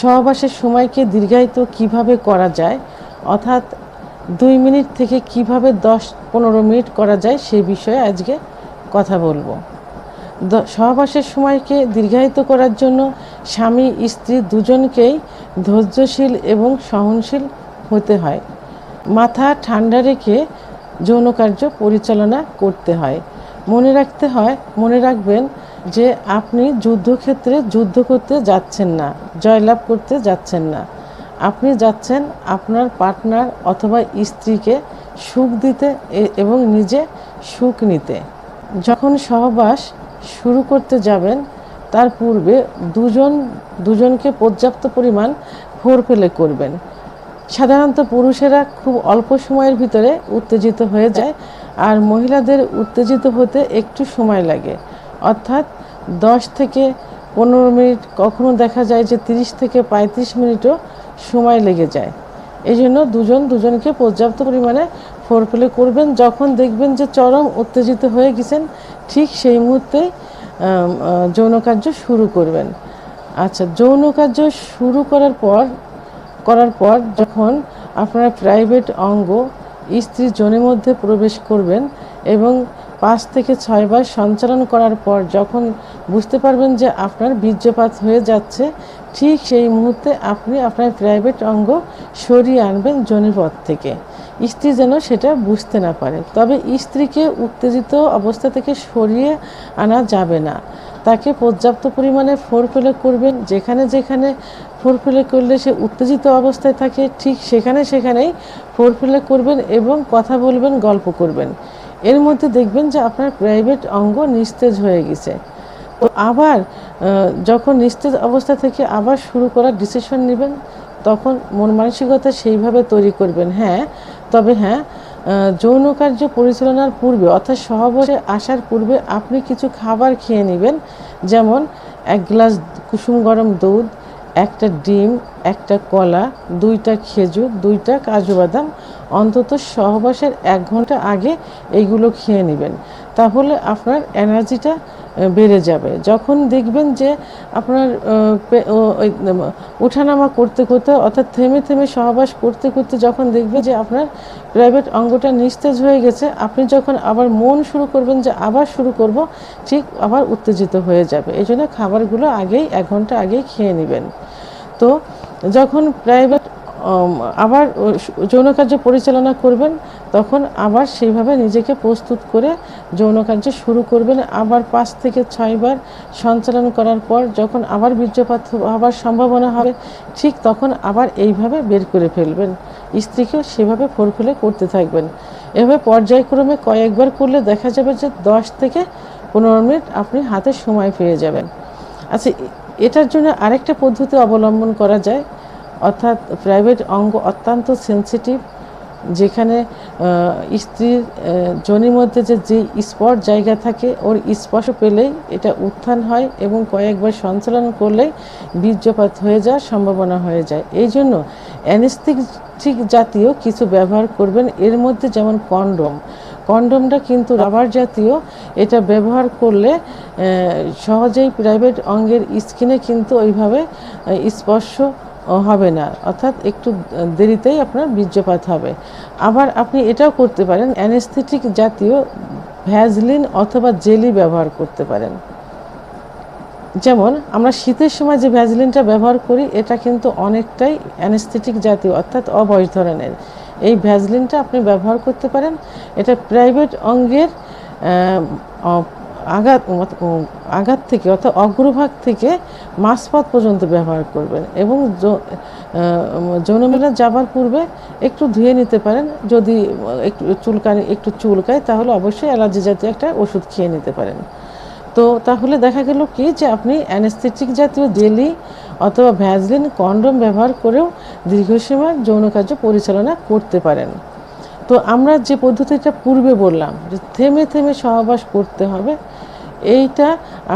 সহবাসের সময়কে দীর্ঘায়িত কিভাবে করা যায়, অর্থাৎ 2 মিনিট থেকে কিভাবে 10-15 মিনিট করা যায় সেই বিষয়ে আজকে কথা বলবো। সহবাসের সময়কে দীর্ঘায়িত করার জন্য স্বামী স্ত্রী দুজনকেই ধৈর্যশীল এবং সহনশীল হতে হয়। মাথা ঠান্ডা রেখে যৌন কার্য পরিচালনা করতে হয়। মনে রাখবেন যে আপনি যুদ্ধক্ষেত্রে যুদ্ধ করতে যাচ্ছেন না, জয়লাভ করতে যাচ্ছেন না। আপনি যাচ্ছেন আপনার পার্টনার অথবা স্ত্রীকে সুখ দিতে এবং নিজে সুখ নিতে। যখন সহবাস শুরু করতে যাবেন তার পূর্বে দুজনকে পর্যাপ্ত পরিমাণ ফোরপ্লে করবেন। সাধারণত পুরুষেরা খুব অল্প সময়ের ভিতরে উত্তেজিত হয়ে যায়, আর মহিলাদের উত্তেজিত হতে একটু সময় লাগে, অর্থাৎ 10 থেকে 15 মিনিট, কখনো দেখা যায় যে 30 থেকে 35 মিনিটও সময় লেগে যায়। এই জন্য দুজনকে পর্যাপ্ত পরিমাণে ফোরপ্লে করবেন। যখন দেখবেন যে চরম উত্তেজিত হয়ে গেছেন, ঠিক সেই মুহূর্তেই যৌন কার্য শুরু করবেন। আচ্ছা, যৌন কার্য শুরু করার পর যখন আপনারা প্রাইভেট অঙ্গ স্ত্রীর যোনির মধ্যে প্রবেশ করবেন এবং 5 থেকে 6 বার সঞ্চালন করার পর যখন বুঝতে পারবেন যে আপনার বীর্যপাত হয়ে যাচ্ছে, ঠিক সেই মুহূর্তে আপনি আপনার প্রাইভেট অঙ্গ সরিয়ে আনবেন যোনিপথ থেকে। স্ত্রী যেন সেটা বুঝতে না পারে। তবে স্ত্রীকে উত্তেজিত অবস্থা থেকে সরিয়ে আনা যাবে না, তাকে পর্যাপ্ত পরিমাণে ফোরপ্লে করবেন। যেখানে ফোরপ্লে করলে সে উত্তেজিত অবস্থায় থাকে, ঠিক সেখানেই ফোরপ্লে করবেন এবং কথা বলবেন, গল্প করবেন। এর মধ্যে দেখবেন যে আপনার প্রাইভেট অঙ্গ নিস্তেজ হয়ে গেছে। তো আবার যখন নিস্তেজ অবস্থা থেকে আবার শুরু করার ডিসিশন নেবেন, তখন মন মানসিকতা সেইভাবে তৈরি করবেন। তবে যৌন কার্য পরিচালনার পূর্বে অর্থাৎ সহবাসে আসার পূর্বে আপনি কিছু খাবার খেয়ে নেবেন, যেমন 1 গ্লাস কুসুম গরম দুধ, 1টা ডিম, 1টা কলা, 2টা খেজুর, 2টা কাজু বাদাম। অন্তত সহবাসের 1 ঘন্টা আগে এইগুলো খেয়ে নেবেন, তাহলে আপনার এনার্জিটা বেড়ে যাবে। যখন দেখবেন যে আপনার ওঠানামা করতে অর্থাৎ থেমে সহবাস করতে যখন দেখবেন যে আপনার প্রাইভেট অঙ্গটা নিস্তেজ হয়ে গেছে, আপনি যখন আবার মন শুরু করবেন যে আবার শুরু করব, ঠিক আবার উত্তেজিত হয়ে যাবে। এই জন্য খাবারগুলো 1 ঘন্টা আগেই খেয়ে নেবেন। তো যখন প্রাইভেট আবার যৌন কার্য পরিচালনা করবেন, তখন আবার সেইভাবে নিজেকে প্রস্তুত করে যৌন কার্য শুরু করবেন। আবার 5 থেকে 6 বার সঞ্চালন করার পর যখন আবার বীর্যপাত হওয়ার সম্ভাবনা হবে, ঠিক তখন আবার এইভাবে বের করে ফেলবেন। স্ত্রীকেও সেভাবে ফোরপ্লে করতে থাকবেন। এভাবে পর্যায়ক্রমে কয়েকবার করলে দেখা যাবে যে 10 থেকে 15 মিনিট আপনি হাতে সময় পেয়ে যাবেন। আচ্ছা, এটার জন্য আরেকটা পদ্ধতি অবলম্বন করা যায়, অর্থাৎ প্রাইভেট অঙ্গ অত্যন্ত সেন্সিটিভ, যেখানে স্ত্রীর যোনির মধ্যে যে স্পট জায়গা থাকে, ওর স্পর্শ পেলেই এটা উত্থান হয় এবং কয়েকবার সঞ্চালন করলেই বীর্যপাত হয়ে যাওয়ার সম্ভাবনা হয়ে যায়। এই জন্য অ্যানেস্থেটিক জাতীয় কিছু ব্যবহার করবেন। এর মধ্যে যেমন কন্ডমটা কিন্তু রাবার জাতীয়, এটা ব্যবহার করলে সহজেই প্রাইভেট অঙ্গের স্কিনে কিন্তু ওইভাবে স্পর্শ হবে না, অর্থাৎ একটু দেরিতেই আপনার বীর্যপাত হবে। আবার আপনি এটাও করতে পারেন, অ্যানেস্থেটিক জাতীয় ভ্যাজলিন অথবা জেলি ব্যবহার করতে পারেন। যেমন আমরা শীতের সময় যে ভ্যাজলিনটা ব্যবহার করি, এটা কিন্তু অনেকটাই অ্যানেস্থেটিক জাতীয়, অর্থাৎ অবশ ধরনের। এই ভ্যাজলিনটা আপনি ব্যবহার করতে পারেন। এটা প্রাইভেট অঙ্গের আঘাত থেকে অর্থাৎ অগ্রভাগ থেকে মাঝপথ পর্যন্ত ব্যবহার করবেন এবং যৌনমেলা যাবার পূর্বে একটু ধুয়ে নিতে পারেন। যদি একটু চুলকায় তাহলে অবশ্যই অ্যালার্জি জাতীয় একটা ওষুধ খেয়ে নিতে পারেন। তো তাহলে দেখা গেল কি যে আপনি অ্যানেস্থেটিক জাতীয় জেলি অথবা ভ্যাজলিন, কন্ডম ব্যবহার করেও দীর্ঘ সময় যৌন কার্য পরিচালনা করতে পারেন। তো আমরা যে পদ্ধতিটা পূর্বে বললাম যে থেমে সহবাস করতে হবে, এইটা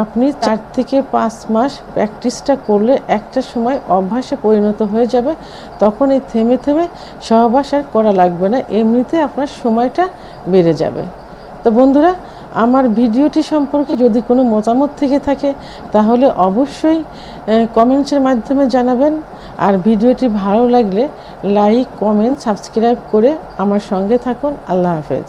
আপনি 4 থেকে 5 মাস প্র্যাকটিসটা করলে একটা সময় অভ্যাসে পরিণত হয়ে যাবে। তখন এই থেমে সহবাস আর করা লাগবে না, এমনিতে আপনার সময়টা বেড়ে যাবে। তো বন্ধুরা, আমার ভিডিওটি সম্পর্কে যদি কোনো মতামত থেকে থাকে তাহলে অবশ্যই কমেন্টসের মাধ্যমে জানাবেন। আর ভিডিওটি ভালো লাগলে লাইক, কমেন্ট, সাবস্ক্রাইব করে আমার সঙ্গে থাকুন। আল্লাহ হাফেজ।